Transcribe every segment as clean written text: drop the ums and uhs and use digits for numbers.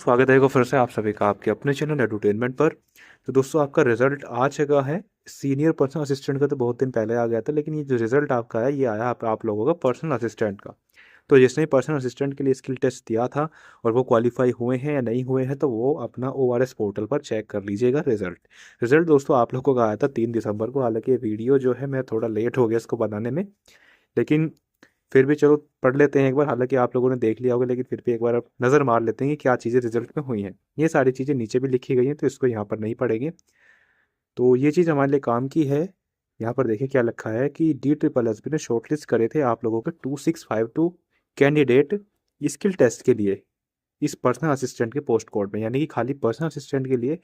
स्वागत है एक बार फिर से आप सभी का आपके अपने चैनल एडुटेनमेंट पर। तो दोस्तों आपका रिजल्ट आ चुका है। सीनियर पर्सनल असिस्टेंट का तो बहुत दिन पहले आ गया था, लेकिन ये जो रिजल्ट आपका है ये आया आप लोगों का पर्सनल असिस्टेंट का। तो जिसने पर्सनल असिस्टेंट के लिए स्किल टेस्ट दिया था और वो क्वालिफाई हुए हैं या नहीं हुए हैं, तो वो अपना ORS पोर्टल पर चेक कर लीजिएगा। रिजल्ट रिजल्ट दोस्तों आप लोगों का आया था 3 दिसंबर को। हालांकि ये वीडियो जो है मैं थोड़ा लेट हो गया इसको बनाने में, लेकिन फिर भी चलो पढ़ लेते हैं एक बार। हालांकि आप लोगों ने देख लिया होगा, लेकिन फिर भी एक बार आप नज़र मार लेते हैं कि क्या चीज़ें रिजल्ट में हुई हैं। ये सारी चीज़ें नीचे भी लिखी गई हैं, तो इसको यहाँ पर नहीं पढ़ेंगे। तो ये चीज़ हमारे लिए काम की है। यहाँ पर देखिए क्या लिखा है कि DSSB ने शॉर्टलिस्ट करे थे आप लोगों के 2652 कैंडिडेट स्किल टेस्ट के लिए इस पर्सनल असिस्टेंट के पोस्ट कोड में। यानी कि खाली पर्सनल असिस्टेंट के लिए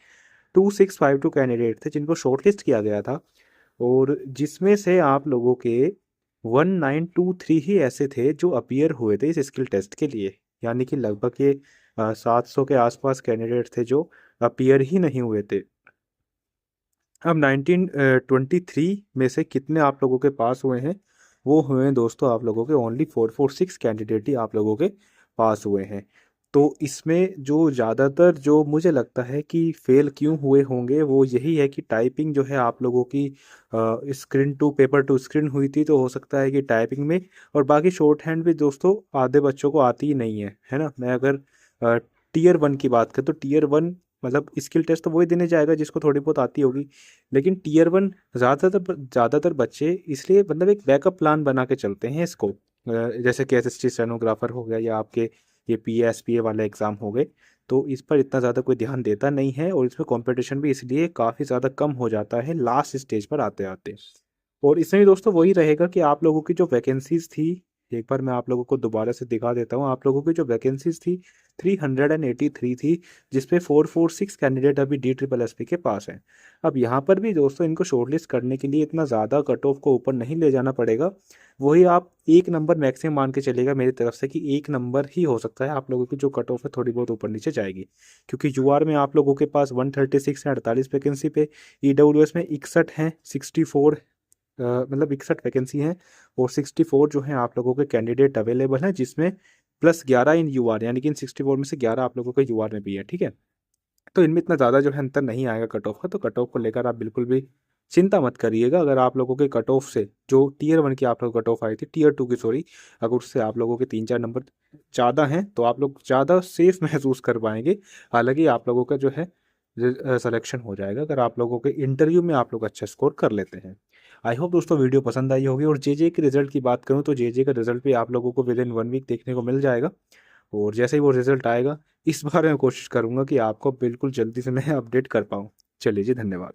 2652 कैंडिडेट थे जिनको शॉर्टलिस्ट किया गया था, और जिसमें से आप लोगों के 1923 ही ऐसे थे जो अपीयर हुए थे इस स्किल टेस्ट के लिए। यानी कि लगभग ये 700 के आसपास कैंडिडेट थे जो अपीयर ही नहीं हुए थे। अब 1923 में से कितने आप लोगों के पास हुए हैं? वो हुए हैं दोस्तों आप लोगों के ओनली 446 कैंडिडेट ही आप लोगों के पास हुए हैं। तो इसमें जो ज़्यादातर जो मुझे लगता है कि फेल क्यों हुए होंगे वो यही है कि टाइपिंग जो है आप लोगों की screen to paper to screen हुई थी, तो हो सकता है कि टाइपिंग में, और बाकी शॉर्ट हैंड भी दोस्तों आधे बच्चों को आती ही नहीं है ना। मैं अगर टीयर 1 की बात करें तो टीयर 1 मतलब स्किल टेस्ट तो वही देने जाएगा जिसको थोड़ी बहुत आती होगी, लेकिन टीयर 1 ज़्यादातर बच्चे इसलिए मतलब एक बैकअप प्लान बना के चलते हैं इसको। जैसे कि SST स्टेनोग्राफर हो गया या आपके ये PA SPA वाले एग्ज़ाम हो गए, तो इस पर इतना ज़्यादा कोई ध्यान देता नहीं है, और इसमें कंपटीशन भी इसलिए काफ़ी ज़्यादा कम हो जाता है लास्ट स्टेज पर आते आते। और इसमें भी दोस्तों वही रहेगा कि आप लोगों की जो वैकेंसीज थी, एक बार मैं आप लोगों को दोबारा से दिखा देता हूँ। आप लोगों की जो वैकेंसीज थी 383 थी, जिसपे 446 कैंडिडेट अभी DSSB के पास हैं। अब यहाँ पर भी दोस्तों इनको शॉर्टलिस्ट करने के लिए इतना ज़्यादा कट ऑफ को ऊपर नहीं ले जाना पड़ेगा। वही आप 1 नंबर मैक्सिमम मान के चलेगा मेरी तरफ से कि 1 नंबर ही हो सकता है आप लोगों की जो कट ऑफ है थोड़ी बहुत ऊपर नीचे जाएगी, क्योंकि UR में आप लोगों के पास 136 है 48 वैकेंसी पे। EWS में 61 हैं 64, मतलब 61 वैकेंसी हैं, और 64 जो हैं आप लोगों के कैंडिडेट अवेलेबल हैं, जिसमें +11 इन UR, यानी कि इन 64 में से 11 आप लोगों के UR में भी है। ठीक है, तो इनमें इतना ज़्यादा जो है अंतर नहीं आएगा कट ऑफ का। तो कट ऑफ को लेकर आप बिल्कुल भी चिंता मत करिएगा। अगर आप लोगों के कट ऑफ से जो टीयर 1 की आप लोग कट ऑफ आई थी, टीयर 2 की सॉरी, अगर उससे आप लोगों के 3-4 नंबर ज़्यादा हैं तो आप लोग ज़्यादा सेफ महसूस कर पाएंगे। हालांकि आप लोगों का जो है सिलेक्शन हो जाएगा अगर आप लोगों के इंटरव्यू में आप लोग अच्छा स्कोर कर लेते हैं। आई होप दोस्तों वीडियो पसंद आई होगी। और JJ के रिजल्ट की बात करूं तो JJ का रिजल्ट भी आप लोगों को विद इन 1 वीक देखने को मिल जाएगा। और जैसे ही वो रिजल्ट आएगा इस बार मैं कोशिश करूंगा कि आपको बिल्कुल जल्दी से मैं अपडेट कर पाऊँ। चलिए जी, धन्यवाद।